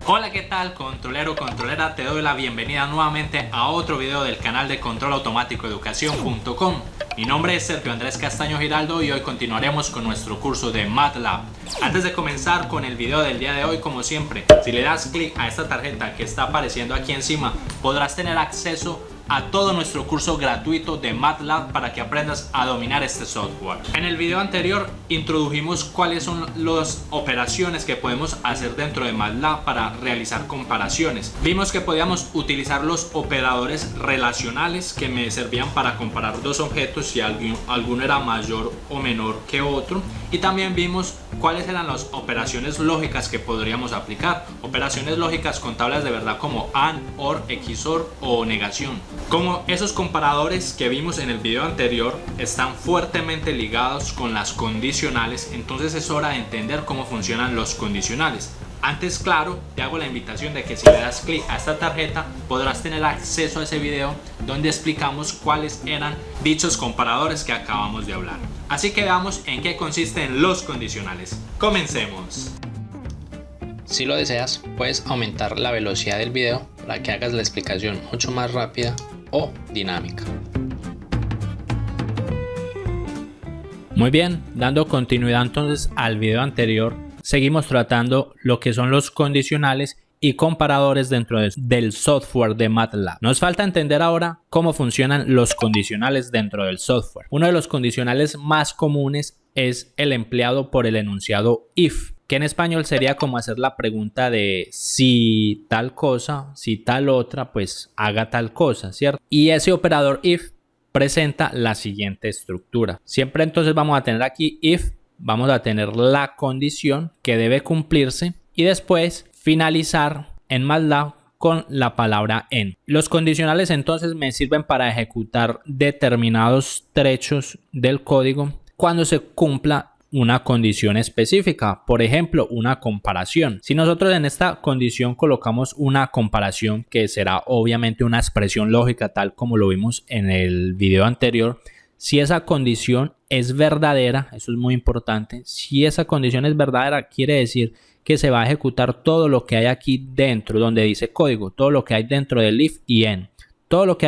Hola, ¿qué tal, controlero, controlera? Te doy la bienvenida nuevamente a otro video del canal de controlautomaticoeducacion.com. Mi nombre es Sergio Andrés Castaño Giraldo y hoy continuaremos con nuestro curso de MATLAB. Antes de comenzar con el video del día de hoy, como siempre, si le das clic a esta tarjeta que está apareciendo aquí encima, podrás tener acceso a todo nuestro curso gratuito de MATLAB para que aprendas a dominar este software. En el video anterior introdujimos cuáles son las operaciones que podemos hacer dentro de MATLAB para realizar comparaciones. Vimos que podíamos utilizar los operadores relacionales que me servían para comparar dos objetos si alguno era mayor o menor que otro, y también vimos cuáles eran las operaciones lógicas que podríamos aplicar, operaciones lógicas con tablas de verdad como AND, OR, XOR o negación. Como esos comparadores que vimos en el video anterior están fuertemente ligados con las condicionales, entonces es hora de entender cómo funcionan los condicionales. Antes, claro, te hago la invitación de que si le das clic a esta tarjeta podrás tener acceso a ese video donde explicamos cuáles eran dichos comparadores que acabamos de hablar. Así que veamos en qué consisten los condicionales. Comencemos. Si lo deseas, puedes aumentar la velocidad del video para que hagas la explicación mucho más rápida o dinámica. Muy bien, dando continuidad entonces al video anterior, seguimos tratando lo que son los condicionales y comparadores dentro del software de MATLAB. Nos falta entender ahora cómo funcionan los condicionales dentro del software. Uno de los condicionales más comunes es el empleado por el enunciado if, que en español sería como hacer la pregunta de si tal cosa, si tal otra, pues haga tal cosa, ¿cierto? Y ese operador if presenta la siguiente estructura. Siempre entonces vamos a tener aquí if, vamos a tener la condición que debe cumplirse y después finalizar en MATLAB con la palabra en. Los condicionales entonces me sirven para ejecutar determinados trechos del código cuando se cumpla una condición específica, por ejemplo, una comparación. Si nosotros en esta condición colocamos una comparación, que será obviamente una expresión lógica tal como lo vimos en el video anterior, si esa condición es verdadera, eso es muy importante, si esa condición es verdadera quiere decir que se va a ejecutar todo lo que hay aquí dentro, donde dice código, todo lo que hay dentro del if y en. Todo lo que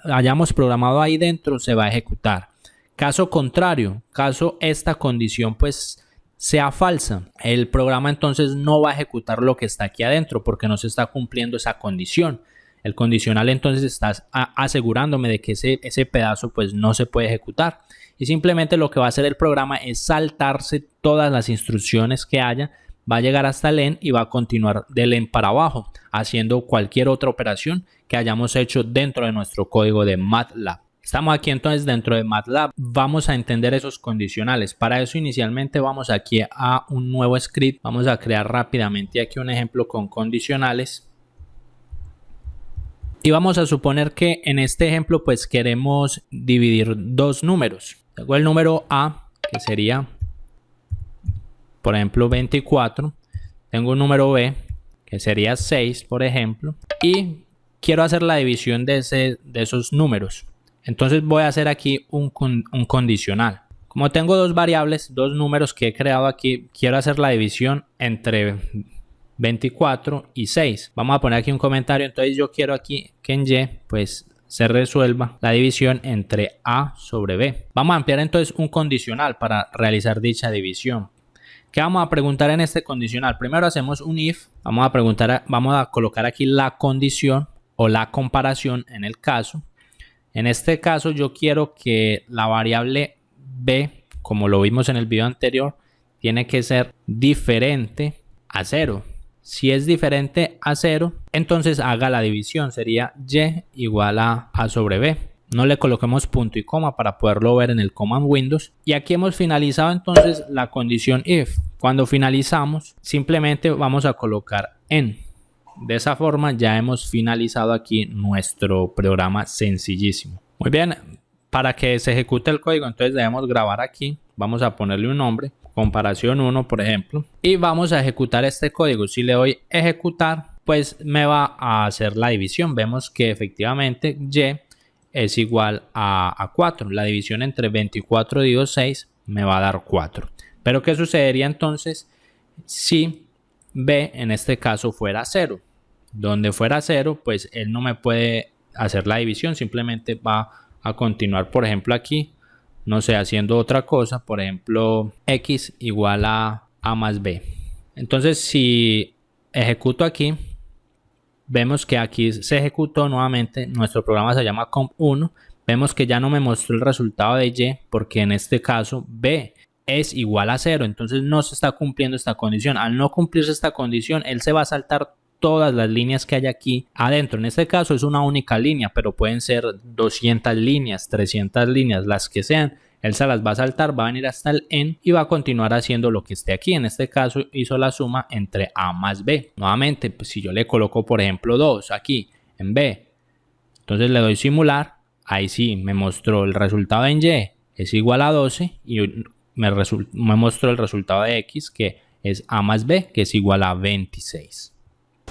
hayamos programado ahí dentro se va a ejecutar. Caso contrario, caso esta condición pues sea falsa, el programa entonces no va a ejecutar lo que está aquí adentro porque no se está cumpliendo esa condición. El condicional entonces está asegurándome de que ese pedazo pues no se puede ejecutar. Y simplemente lo que va a hacer el programa es saltarse todas las instrucciones que haya, va a llegar hasta el en y va a continuar del en para abajo, haciendo cualquier otra operación que hayamos hecho dentro de nuestro código de MATLAB. Estamos aquí entonces dentro de MATLAB, vamos a entender esos condicionales. Para eso inicialmente vamos aquí a un nuevo script, vamos a crear rápidamente aquí un ejemplo con condicionales. Y vamos a suponer que en este ejemplo pues queremos dividir dos números. Tengo el número A, que sería por ejemplo 24. Tengo un número B, que sería 6 por ejemplo. Y quiero hacer la división de esos números. Entonces voy a hacer aquí un condicional. Como tengo dos variables, dos números que he creado aquí, quiero hacer la división entre 24 y 6. Vamos a poner aquí un comentario. Entonces yo quiero aquí que en Y pues se resuelva la división entre A sobre B. Vamos a ampliar entonces un condicional para realizar dicha división. ¿Qué vamos a preguntar en este condicional? Primero hacemos un if. Vamos a colocar aquí la condición o la comparación en el caso. En este caso yo quiero que la variable b, como lo vimos en el video anterior, tiene que ser diferente a 0. Si es diferente a 0, entonces haga la división, sería y igual a a sobre b. No le coloquemos punto y coma para poderlo ver en el Command Windows. Y aquí hemos finalizado entonces la condición if. Cuando finalizamos, simplemente vamos a colocar en. De esa forma ya hemos finalizado aquí nuestro programa sencillísimo. Muy bien, para que se ejecute el código entonces debemos grabar aquí. Vamos a ponerle un nombre, comparación 1 por ejemplo. Y vamos a ejecutar este código. Si le doy ejecutar, pues me va a hacer la división. Vemos que efectivamente y es igual a 4. La división entre 24 dividido 6 me va a dar 4. Pero ¿qué sucedería entonces si B en este caso fuera 0. Donde fuera 0, pues él no me puede hacer la división, simplemente va a continuar, por ejemplo, aquí, no sé, haciendo otra cosa, por ejemplo, x igual a más b. Entonces, si ejecuto aquí, vemos que aquí se ejecutó nuevamente, nuestro programa se llama comp1, vemos que ya no me mostró el resultado de y, porque en este caso b es igual a 0, entonces no se está cumpliendo esta condición. Al no cumplirse esta condición, él se va a saltar todas las líneas que hay aquí adentro. En este caso es una única línea, pero pueden ser 200 líneas, 300 líneas, las que sean. Él se las va a saltar, va a venir hasta el en y va a continuar haciendo lo que esté aquí. En este caso hizo la suma entre a más b. Nuevamente, pues si yo le coloco por ejemplo 2 aquí en b, entonces le doy simular, ahí sí me mostró el resultado en y es igual a 12 y me mostró el resultado de x, que es a más b, que es igual a 26.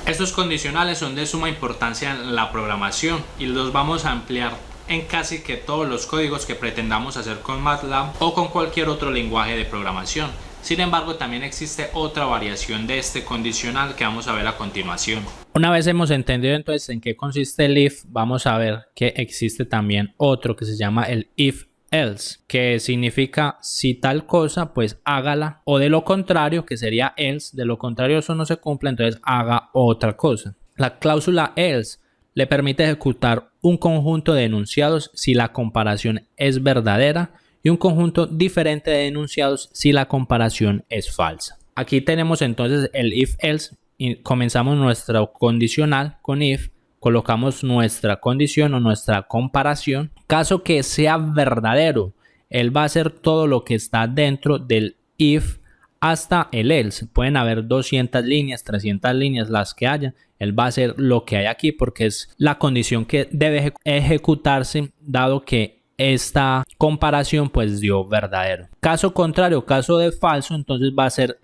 Estos condicionales son de suma importancia en la programación y los vamos a ampliar en casi que todos los códigos que pretendamos hacer con MATLAB o con cualquier otro lenguaje de programación. Sin embargo, también existe otra variación de este condicional que vamos a ver a continuación. Una vez hemos entendido entonces en qué consiste el if, vamos a ver que existe también otro que se llama el if else, que significa si tal cosa, pues hágala, o de lo contrario, que sería else, de lo contrario eso no se cumple, entonces haga otra cosa. La cláusula else le permite ejecutar un conjunto de enunciados si la comparación es verdadera y un conjunto diferente de enunciados si la comparación es falsa. Aquí tenemos entonces el if else y comenzamos nuestro condicional con if. Colocamos nuestra condición o nuestra comparación. Caso que sea verdadero, él va a hacer todo lo que está dentro del if hasta el else. Pueden haber 200 líneas, 300 líneas, las que haya. Él va a hacer lo que hay aquí porque es la condición que debe ejecutarse dado que esta comparación pues dio verdadero. Caso contrario, caso de falso, entonces va a ser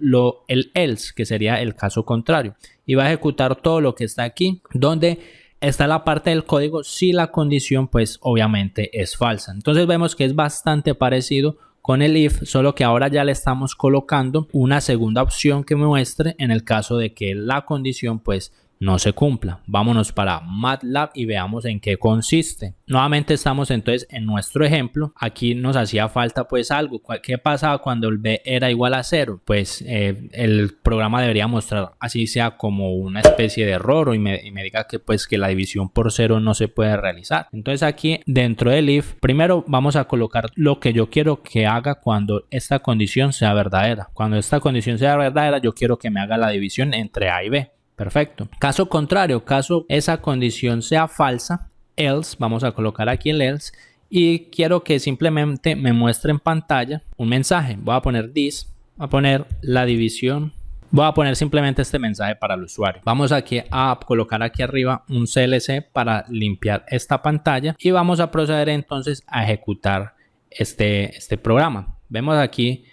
el else, que sería el caso contrario. Y va a ejecutar todo lo que está aquí, donde está la parte del código si la condición pues obviamente es falsa. Entonces vemos que es bastante parecido con el if, solo que ahora ya le estamos colocando una segunda opción que me muestre en el caso de que la condición pues no se cumpla. Vámonos para MATLAB y veamos en qué consiste. Nuevamente estamos entonces en nuestro ejemplo. Aquí nos hacía falta pues algo. ¿Qué pasaba cuando el b era igual a 0? Pues el programa debería mostrar así sea como una especie de error y me diga que pues que la división por 0 no se puede realizar. Entonces aquí dentro del if primero vamos a colocar lo que yo quiero que haga cuando esta condición sea verdadera. Cuando esta condición sea verdadera yo quiero que me haga la división entre a y b. Perfecto. Caso contrario, caso esa condición sea falsa, else, vamos a colocar aquí el else y quiero que simplemente me muestre en pantalla un mensaje. Voy a poner this, voy a poner la división, voy a poner simplemente este mensaje para el usuario. Vamos aquí a colocar aquí arriba un CLC para limpiar esta pantalla y vamos a proceder entonces a ejecutar este programa. Vemos aquí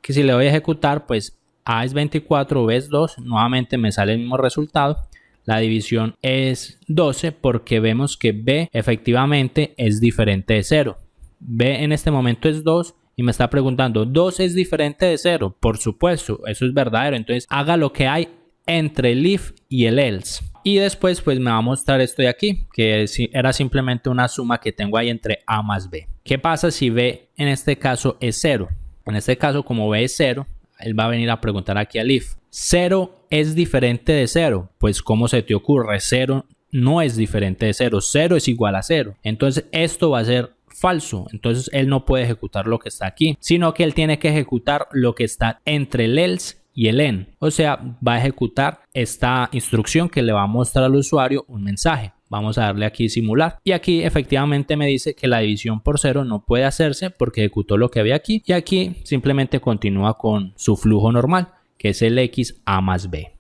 que si le doy a ejecutar, pues A es 24, B es 2, nuevamente me sale el mismo resultado. La división es 12 porque vemos que B efectivamente es diferente de 0. B en este momento es 2 y me está preguntando, ¿2 es diferente de 0? Por supuesto, eso es verdadero. Entonces haga lo que hay entre el if y el else. Y después pues me va a mostrar esto de aquí, que era simplemente una suma que tengo ahí entre A más B. ¿Qué pasa si B en este caso es 0? En este caso como B es 0, él va a venir a preguntar aquí al if. 0 es diferente de 0. Pues ¿cómo se te ocurre? 0 no es diferente de 0. 0 es igual a 0. Entonces esto va a ser falso. Entonces él no puede ejecutar lo que está aquí, sino que él tiene que ejecutar lo que está entre el else y el en. O sea, va a ejecutar esta instrucción que le va a mostrar al usuario un mensaje. Vamos a darle aquí simular y aquí efectivamente me dice que la división por 0 no puede hacerse porque ejecutó lo que había aquí y aquí simplemente continúa con su flujo normal, que es el x a más b.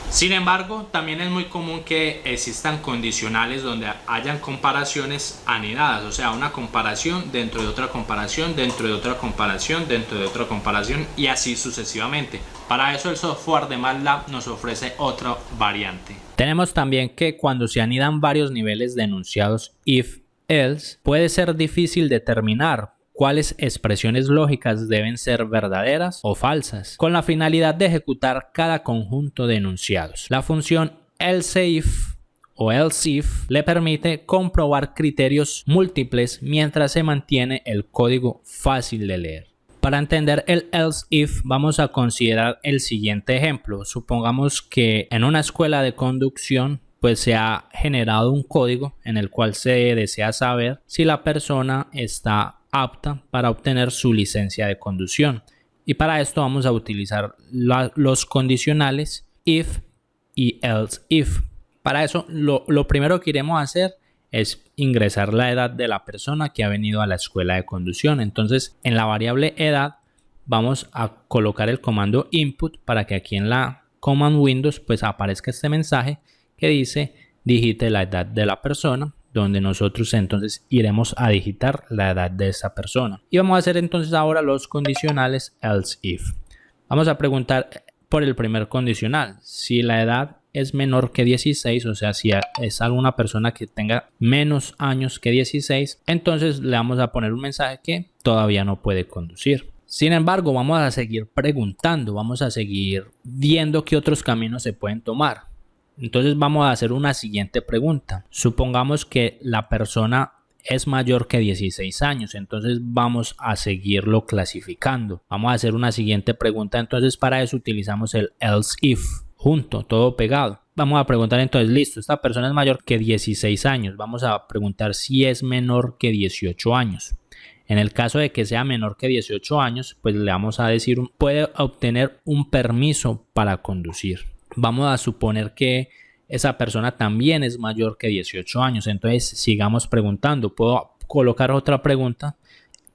Sin embargo, también es muy común que existan condicionales donde hayan comparaciones anidadas, o sea, una comparación dentro de otra comparación, dentro de otra comparación, dentro de otra comparación y así sucesivamente. Para eso el software de MATLAB nos ofrece otra variante. Tenemos también que cuando se anidan varios niveles de enunciados if, else, puede ser difícil determinar cuáles expresiones lógicas deben ser verdaderas o falsas, con la finalidad de ejecutar cada conjunto de enunciados. La función elseIf o elseIf le permite comprobar criterios múltiples mientras se mantiene el código fácil de leer. Para entender el elseIf vamos a considerar el siguiente ejemplo. Supongamos que en una escuela de conducción pues se ha generado un código en el cual se desea saber si la persona está apta para obtener su licencia de conducción. Y para esto vamos a utilizar los condicionales if y elseIf. Para eso lo primero que iremos a hacer es ingresar la edad de la persona que ha venido a la escuela de conducción. Entonces en la variable edad vamos a colocar el comando input para que aquí en la command Windows pues aparezca este mensaje que dice digite la edad de la persona, donde nosotros entonces iremos a digitar la edad de esa persona. Y vamos a hacer entonces ahora los condicionales elseIf. Vamos a preguntar por el primer condicional, si la edad es menor que 16, o sea, si es alguna persona que tenga menos años que 16, entonces le vamos a poner un mensaje que todavía no puede conducir. Sin embargo, vamos a seguir preguntando, vamos a seguir viendo qué otros caminos se pueden tomar. Entonces vamos a hacer una siguiente pregunta. Supongamos que la persona es mayor que 16 años, entonces vamos a seguirlo clasificando. Vamos a hacer una siguiente pregunta, entonces para eso utilizamos el elseIf. Junto, todo pegado. Vamos a preguntar entonces, listo, esta persona es mayor que 16 años. Vamos a preguntar si es menor que 18 años. En el caso de que sea menor que 18 años, pues le vamos a decir, puede obtener un permiso para conducir. Vamos a suponer que esa persona también es mayor que 18 años. Entonces sigamos preguntando. Puedo colocar otra pregunta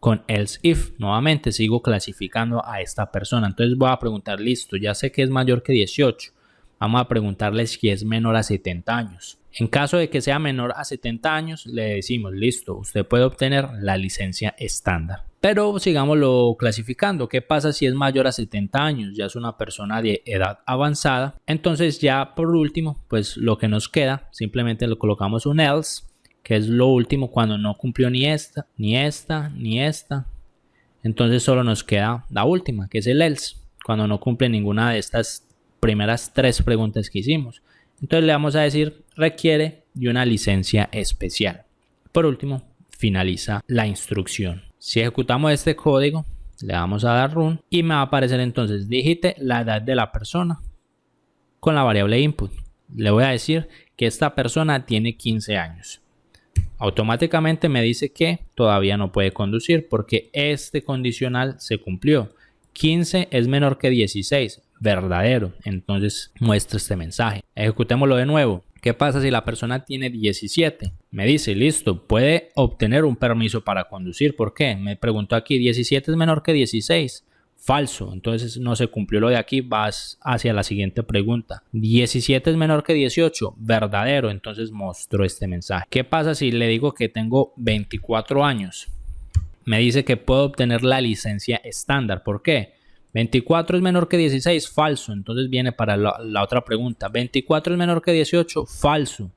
con elseIf. Nuevamente sigo clasificando a esta persona. Entonces voy a preguntar, listo, ya sé que es mayor que 18. Vamos a preguntarle si es menor a 70 años. En caso de que sea menor a 70 años, le decimos, listo, usted puede obtener la licencia estándar. Pero sigámoslo clasificando. ¿Qué pasa si es mayor a 70 años? Ya es una persona de edad avanzada. Entonces ya por último, pues lo que nos queda, simplemente le colocamos un else, que es lo último cuando no cumplió ni esta, ni esta, ni esta. Entonces solo nos queda la última, que es el else, cuando no cumple ninguna de estas primeras tres preguntas que hicimos. Entonces le vamos a decir requiere de una licencia especial. Por último, finaliza la instrucción. Si ejecutamos este código, le vamos a dar run y me va a aparecer entonces digite la edad de la persona con la variable input. Le voy a decir que esta persona tiene 15 años. Automáticamente me dice que todavía no puede conducir porque este condicional se cumplió. 15 es menor que 16, verdadero. Entonces muestra este mensaje. Ejecutémoslo de nuevo. ¿Qué pasa si la persona tiene 17? Me dice, listo, puede obtener un permiso para conducir. ¿Por qué? Me preguntó aquí, 17 es menor que 16. Falso, entonces no se cumplió lo de aquí, vas hacia la siguiente pregunta. 17 es menor que 18, verdadero, entonces mostró este mensaje. ¿Qué pasa si le digo que tengo 24 años? Me dice que puedo obtener la licencia estándar. ¿Por qué? 24 es menor que 16, falso, entonces viene para la otra pregunta. 24 es menor que 18, falso.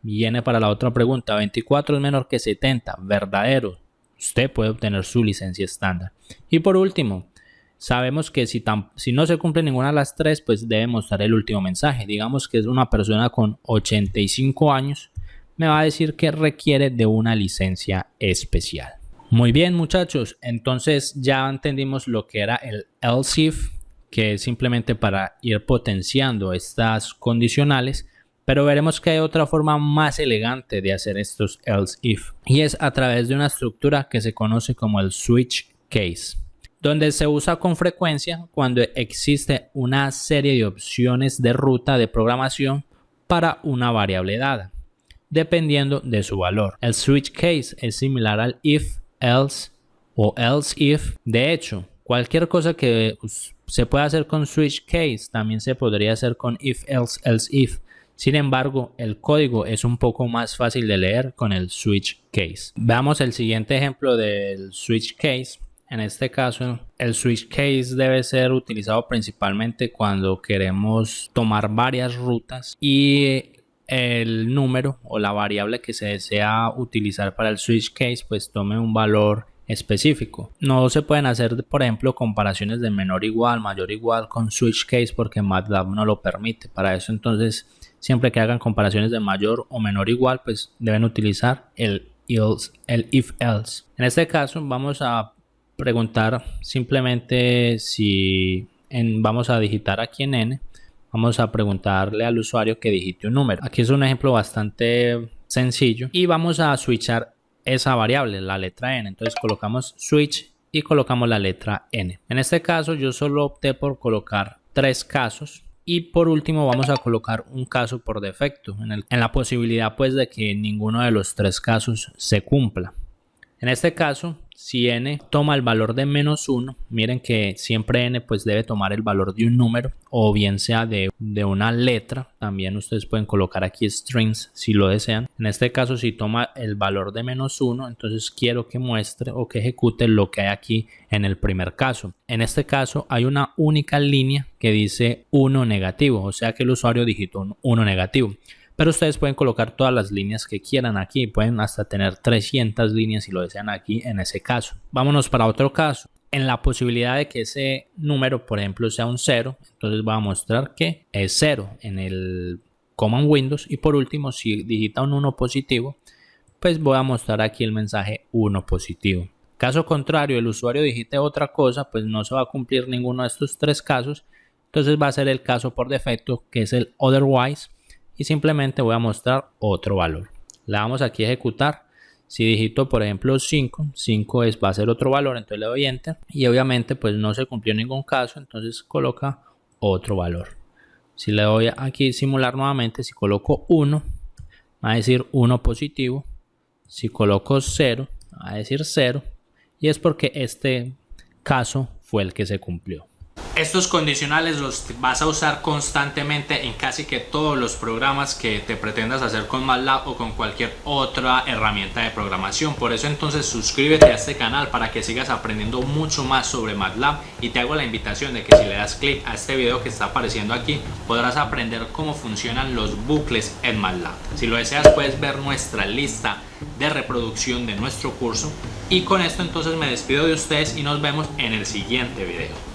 Viene para la otra pregunta. 24 es menor que 70, verdadero. Usted puede obtener su licencia estándar. Y por último, sabemos que si no se cumple ninguna de las tres, pues debe mostrar el último mensaje. Digamos que es una persona con 85 años. Me va a decir que requiere de una licencia especial. Muy bien, muchachos. Entonces ya entendimos lo que era el elseIf, que es simplemente para ir potenciando estas condicionales. Pero veremos que hay otra forma más elegante de hacer estos elseIf. Y es a través de una estructura que se conoce como el switch case, donde se usa con frecuencia cuando existe una serie de opciones de ruta de programación para una variable dada, dependiendo de su valor. El switch case es similar al if, else o elseIf. De hecho, cualquier cosa que se pueda hacer con switch case también se podría hacer con if, else, elseIf. Sin embargo, el código es un poco más fácil de leer con el switch case. Veamos el siguiente ejemplo del switch case. En este caso, el switch case debe ser utilizado principalmente cuando queremos tomar varias rutas y el número o la variable que se desea utilizar para el switch case pues tome un valor específico. No se pueden hacer, por ejemplo, comparaciones de menor igual, mayor igual con switch case porque MATLAB no lo permite. Para eso entonces, siempre que hagan comparaciones de mayor o menor igual, pues deben utilizar el if else. En este caso vamos a preguntar simplemente si vamos a digitar aquí en n, vamos a preguntarle al usuario que digite un número. Aquí es un ejemplo bastante sencillo y vamos a switchar esa variable, la letra n. Entonces colocamos switch y colocamos la letra n. En este caso yo solo opté por colocar 3 casos y por último vamos a colocar un caso por defecto en la posibilidad pues de que ninguno de los 3 casos se cumpla. En este caso, si n toma el valor de -1, miren que siempre n pues debe tomar el valor de un número o bien sea de una letra. También ustedes pueden colocar aquí strings si lo desean. En este caso, si toma el valor de -1, entonces quiero que muestre o que ejecute lo que hay aquí en el primer caso. En este caso hay una única línea que dice 1 negativo, o sea que el usuario digitó un 1 negativo. Pero ustedes pueden colocar todas las líneas que quieran aquí, pueden hasta tener 300 líneas si lo desean aquí en ese caso. Vámonos para otro caso. En la posibilidad de que ese número, por ejemplo, sea un 0, entonces va a mostrar que es 0 en el Command Windows. Y por último, si digita un 1 positivo, pues voy a mostrar aquí el mensaje 1 positivo. Caso contrario, el usuario digite otra cosa, pues no se va a cumplir ninguno de estos 3 casos. Entonces va a ser el caso por defecto, que es el otherwise. Y simplemente voy a mostrar otro valor. Le damos aquí a ejecutar. Si digito por ejemplo 5 va a ser otro valor, entonces le doy enter y obviamente pues no se cumplió ningún caso, entonces coloca otro valor. Si le doy aquí simular nuevamente, si coloco 1 va a decir 1 positivo, si coloco 0 va a decir 0 y es porque este caso fue el que se cumplió. Estos condicionales los vas a usar constantemente en casi que todos los programas que te pretendas hacer con MATLAB o con cualquier otra herramienta de programación. Por eso entonces suscríbete a este canal para que sigas aprendiendo mucho más sobre MATLAB y te hago la invitación de que si le das clic a este video que está apareciendo aquí podrás aprender cómo funcionan los bucles en MATLAB. Si lo deseas puedes ver nuestra lista de reproducción de nuestro curso y con esto entonces me despido de ustedes y nos vemos en el siguiente video.